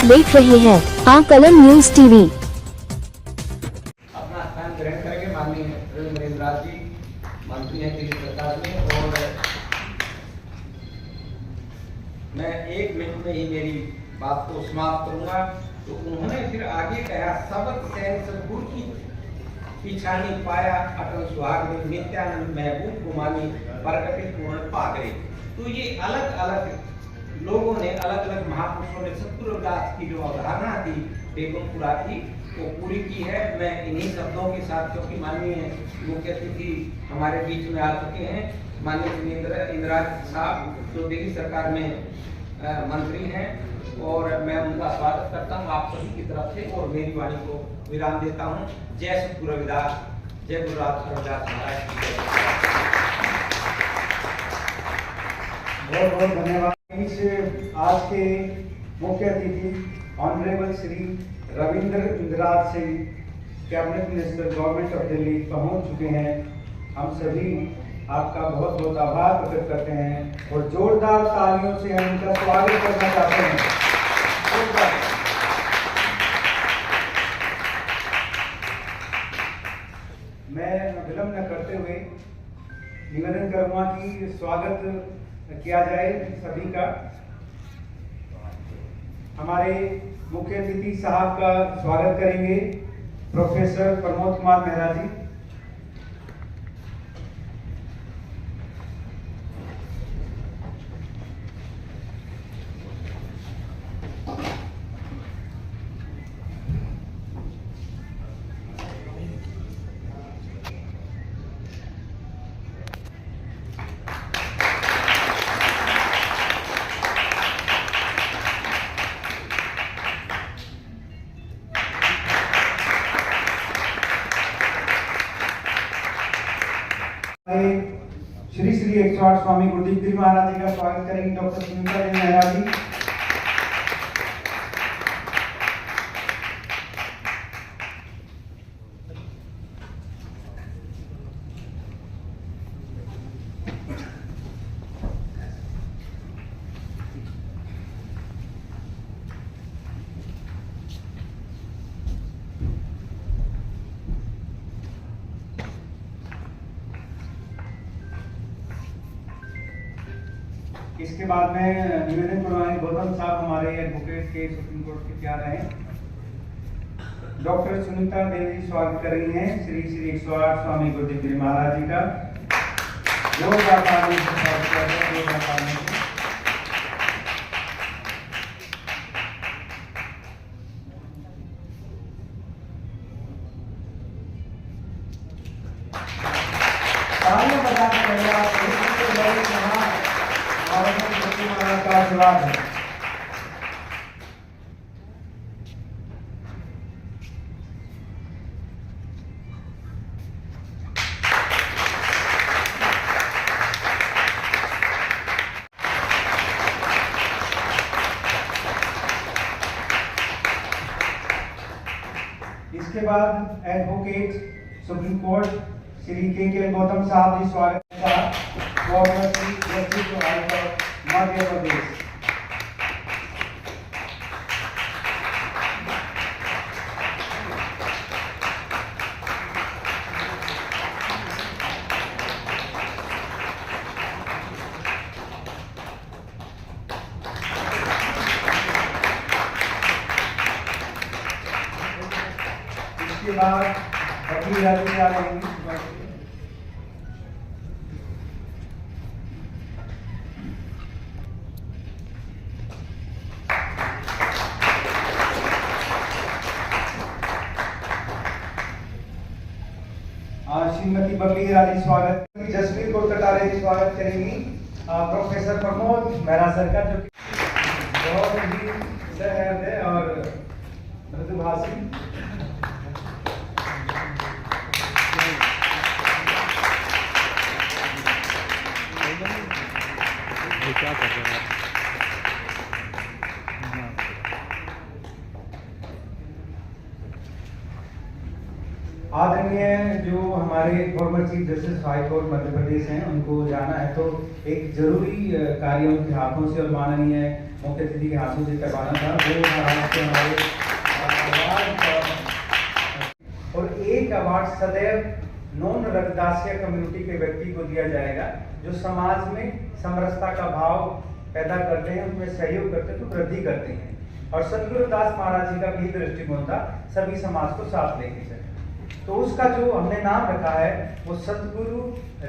देख रहे हैं आकलन न्यूज टीवी। अपना स्थान ग्रहण करेंगे माननीय रविंद्र इंद्राज जी, मंत्री हैं दिल्ली सरकार में, और मैं 1 मिनट में ही मेरी बात को समाप्त करूंगा। तो उन्होंने फिर आगे कहा, सबक सैन सदगुरु की पिछानी पाया, अटल सुहाग में नित्यानंद महबूब गुमानी, प्रकटित पूर्ण पागरे। तो ये अलग अलग लोगों ने, अलग अलग महापुरुषों ने सतगुरु रविदास की जो अवधारणा थी बेगमपुरा की, वो पूरी की है। मैं इन्हीं शब्दों के साथ, क्योंकि माननीय मुख्य अतिथि हमारे बीच में आ चुके हैं, माननीय इंदिराज साहब जो दिल्ली सरकार में मंत्री हैं, और मैं उनका स्वागत करता हूं आप सभी की तरफ से, और मेरी वाणी को विराम देता हूं। जय सतगुरु रविदास, जय गुरु रविदास महाराज की जय। बहुत बहुत धन्यवाद। आज के मुख्य अतिथि honourable Shri Ravindra Indira's Singh, cabinet minister, government of Delhi पहुंच चुके हैं। हम सभी आपका बहुत बहुत आभार प्रकट करते हैं और जोरदार तालियों से हम उनका स्वागत करना चाहते हैं। मैं विलंब न करते हुए निवेदन करूंगा कि स्वागत किया जाए सभी का। हमारे मुख्य अतिथि साहब का स्वागत करेंगे प्रोफेसर प्रमोद कुमार मेहरा जी। श्री श्री 108 स्वामी गुरुदीप गिरी महाराज जी का स्वागत करेंगे डॉक्टर सुनीता देवी मेहरा जी। इसके बाद में निवेदन करवाएंगे गौतम साहब, हमारे एडवोकेट के सुप्रीम कोर्ट के क्या रहे। डॉक्टर सुनीता देवी स्वागत कर रही हैं श्री श्री 108 स्वामी गुरुदीप गिरी महाराज जी का। जोरदार तालियों से स्वागत करते हैं, जोरदार तालियों से। तालियां बजाते रहिए आप, का आशीर्वाद है। इसके बाद एडवोकेट सुप्रीम कोर्ट श्री के गौतम साहब जी स्वागत गवर्नर श्री जस्टिस मध्य प्रदेश। इसके बाद वकील राजी आ रहे हैं। श्रीमती बबली राजी स्वागत, जसवीर को कटारे जी स्वागत करेंगी प्रोफेसर प्रमोद मेहरा सर का, जो बहुत ही सहृदय है और मृदुभाषी। क्या कर रहे हैं आप? माननीय जो हमारे former chief justice high court Madhya Pradesh हैं, उनको जाना है तो एक जरूरी कार्य उनके हाथों से और माननीय मुख्य अतिथि के हाथों से करवाना था। वो महाराष्ट्र के हमारे और एक अवार्ड सदैव नॉन रविदासिया कम्युनिटी के व्यक्ति को दिया जाएगा जो समाज में समरसता का भाव पैदा करते हैं, उसमें सहयोग करते हैं, तो वृद्धि करते हैं। और सतगुरु दास महाराज जी का भी दृष्टिकोण था सभी समाज को साथ लेके चले। तो उसका जो हमने नाम रखा है वो सतगुरु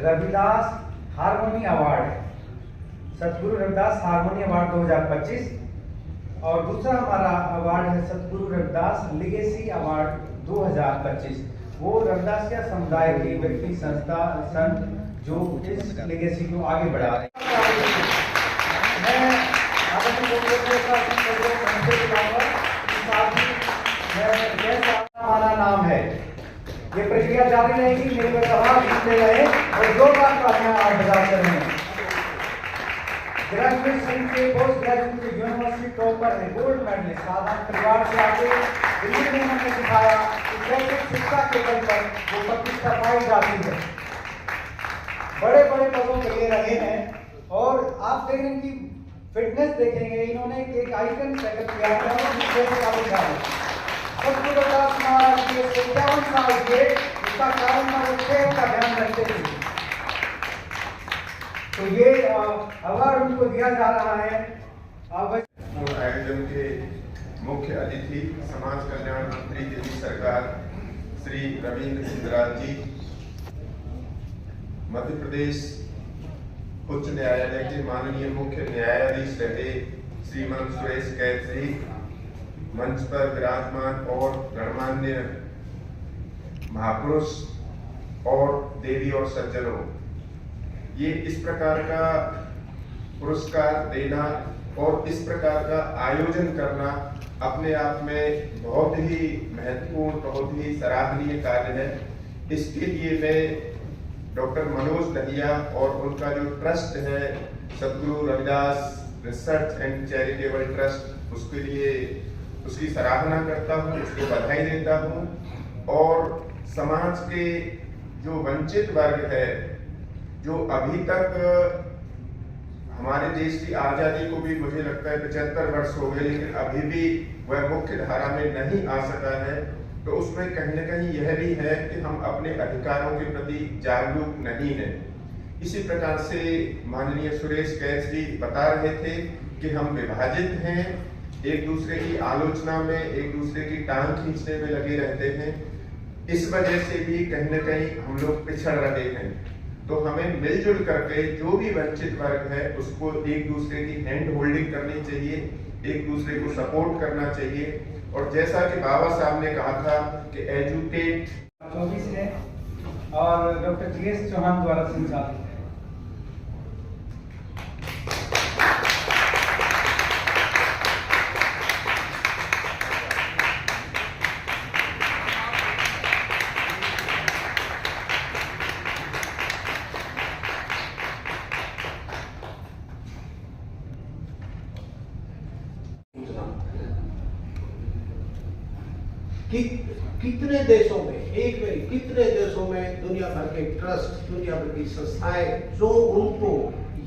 रविदास हारमोनी अवार्ड है, सतगुरु रविदास हारमोनी अवार्ड 2025। और दूसरा हमारा अवार्ड है सतगुरु रविदास लिगेसी अवार्ड 2025। वो रविदासिया समुदाय के व्यक्ति, संस्था, संत जो इस लेगेसी को आगे बढ़ा रहे हैं। हमारा नाम है, ये प्रक्रिया जारी रहेगी, मेरे को सवाल पूछते रहे और जो बात आप बजाते रहे। ग्रेजुएशन के पोस्ट ग्रेजुएट यूनिवर्सिटी टॉपर है, गोल्ड मेडलिस्ट, साधारण परिवार से आके दिल्ली में उन्होंने दिखाया कि कैसे शिक्षा के बल पर वो प्रतिष्ठा पाई जाती है। बड़े बड़े पदों पर ये रहे हैं और आप देखेंगे कि फिटनेस देखेंगे, इन्होंने एक आइकन सेटअप किया है सतगुरु दास महाराज के 51 साल के, इसका कारण था वो सेहत का ध्यान रखते थे। तो ये अवार्ड उनको दिया जा रहा है। आयोजन के मुख्य अतिथि समाज कल्याण मंत्री दिल्ली सरकार श्री रविंद्र इंदिराज जी, मध्य प्रदेश उच्च न्यायालय के माननीय मुख्य न्यायाधीश रहे श्रीमान सुरेश कैथ जी, मंच पर विराजमान और गणमान्य महापुरुष और देवी और सज्जनों, ये इस प्रकार का पुरस्कार देना और इस प्रकार का आयोजन करना अपने आप में बहुत ही महत्वपूर्ण, बहुत ही सराहनीय कार्य है। इसके लिए मैं डॉक्टर मनोज दहिया और उनका जो ट्रस्ट है सतगुरु Ravidas research and charitable trust, उसके लिए उसकी सराहना करता हूँ, उसको बधाई देता हूँ। और समाज के जो वंचित वर्ग है, जो अभी तक हमारे देश की आज़ादी को भी मुझे लगता है 75 वर्ष हो गए, लेकिन अभी भी वह मुख्य धारा में नहीं आ सका है, तो उसमें कहीं न कहीं यह भी है कि हम अपने अधिकारों के प्रति जागरूक नहीं हैं। इसी प्रकार से माननीय सुरेश कैथ जी बता रहे थे कि हम विभाजित हैं, एक दूसरे की आलोचना में, एक दूसरे की टांग खींचने में लगे रहते हैं। इस वजह से भी कहीं न कहीं हम लोग पिछड़ रहे हैं। तो हमें मिलजुल करके जो भी वंचित वर्ग है उसको एक दूसरे की हैंड होल्डिंग करनी चाहिए, एक दूसरे को सपोर्ट करना चाहिए। और जैसा कि बाबा साहब ने कहा था कि एजुकेट 24 है और डॉक्टर GS चौहान द्वारा संचालित है। कितने देशों में, एक में कितने देशों में दुनिया भर के ट्रस्ट, दुनिया भर की संस्थाएं जो उनको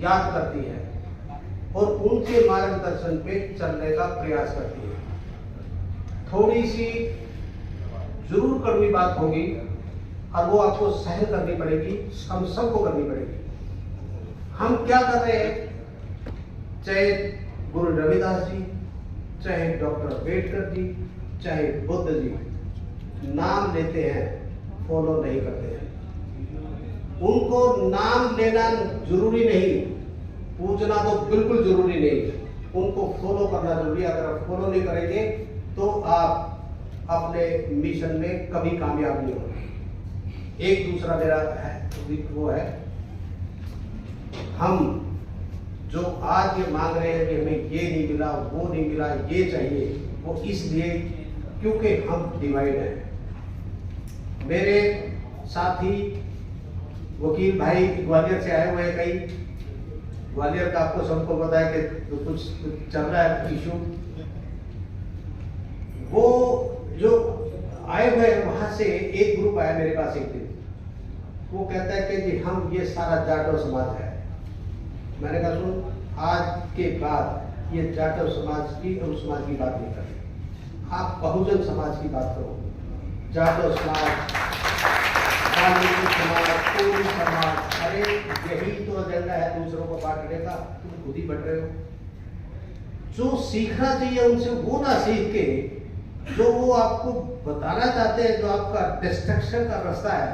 याद करती है और उनके मार्गदर्शन पे चलने का प्रयास करती है। थोड़ी सी जरूर कड़वी बात होगी और वो आपको सहन करनी पड़ेगी, हम सबको करनी पड़ेगी। हम क्या कर रहे हैं, चाहे गुरु रविदास जी, चाहे डॉक्टर अम्बेडकर जी, चाहे बुद्ध जी, नाम लेते हैं, फॉलो नहीं करते हैं। उनको नाम लेना जरूरी नहीं, पूजना तो बिल्कुल जरूरी नहीं, उनको फॉलो करना जरूरी है। अगर आप फॉलो नहीं करेंगे तो आप अपने मिशन में कभी कामयाब नहीं होंगे। एक दूसरा मेरा है वो है, हम जो आज ये मांग रहे हैं कि हमें ये नहीं मिला, वो नहीं मिला, ये चाहिए, वो इसलिए क्योंकि हम डिवाइड हैं। मेरे साथी वकील भाई ग्वालियर से आए हुए हैं, कई ग्वालियर का आपको सबको पता है कि तो कुछ चल रहा है इशू। वो जो आए हुए वहां से एक ग्रुप आया मेरे पास एक दिन, वो कहता है कि जी हम ये सारा जाटव समाज है। मैंने कहा सुन, आज के बाद ये जाटव समाज की और उस समाज की बात नहीं करनी, आप बहुजन समाज की बात करो। जाटव समाज, वाल्मीकि समाज, कोली समाज, अरे यही तो एजेंडा है दूसरों को बांटने का, तुम खुद ही बट रहे हो। जो सीखना चाहिए उनसे वो ना सीख के जो वो आपको बताना चाहते हैं, जो आपका डिस्ट्रक्शन का रास्ता है,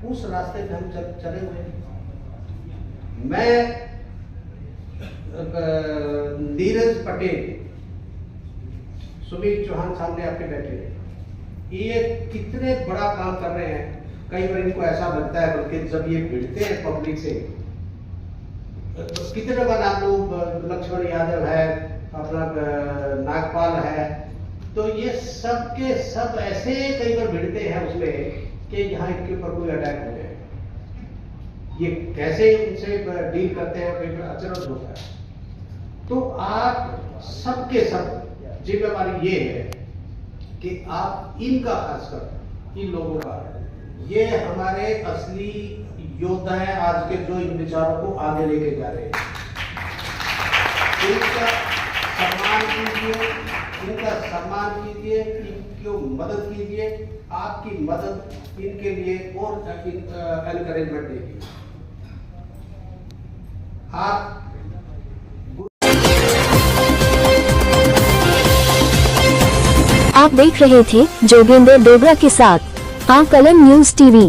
उस रास्ते पे हम चले हुए। मैं नीरज पटेल, सुमित चौहान सामने आपके बैठे हैं, ये कितने बड़ा काम कर रहे हैं। कई बार इनको ऐसा लगता है, बल्कि जब ये भिड़ते हैं पब्लिक से, तो कितने बार आप लोग, लक्ष्मण यादव है, अपना नागपाल है, तो ये सब के सब ऐसे कई बार भिड़ते हैं उसमें कि यहाँ इनके ऊपर कोई अटैक हो जाए। ये कैसे उनसे डील करते हैं, कई बार अचरज होता है। तो आप सबके सब जिम्मेवारी ये है कि आप इनका, खासकर इन लोगों का, ये हमारे असली योद्धा है आज के, जो इन विचारों को आगे लेके जा रहे हैं। इनका सम्मान कीजिए, इनका सम्मान कीजिए, इनकी मदद कीजिए। आपकी मदद इनके लिए और एनकरेजमेंट देगी। आप देख रहे थे जोगेंद्र डोगरा के साथ कलम न्यूज टीवी।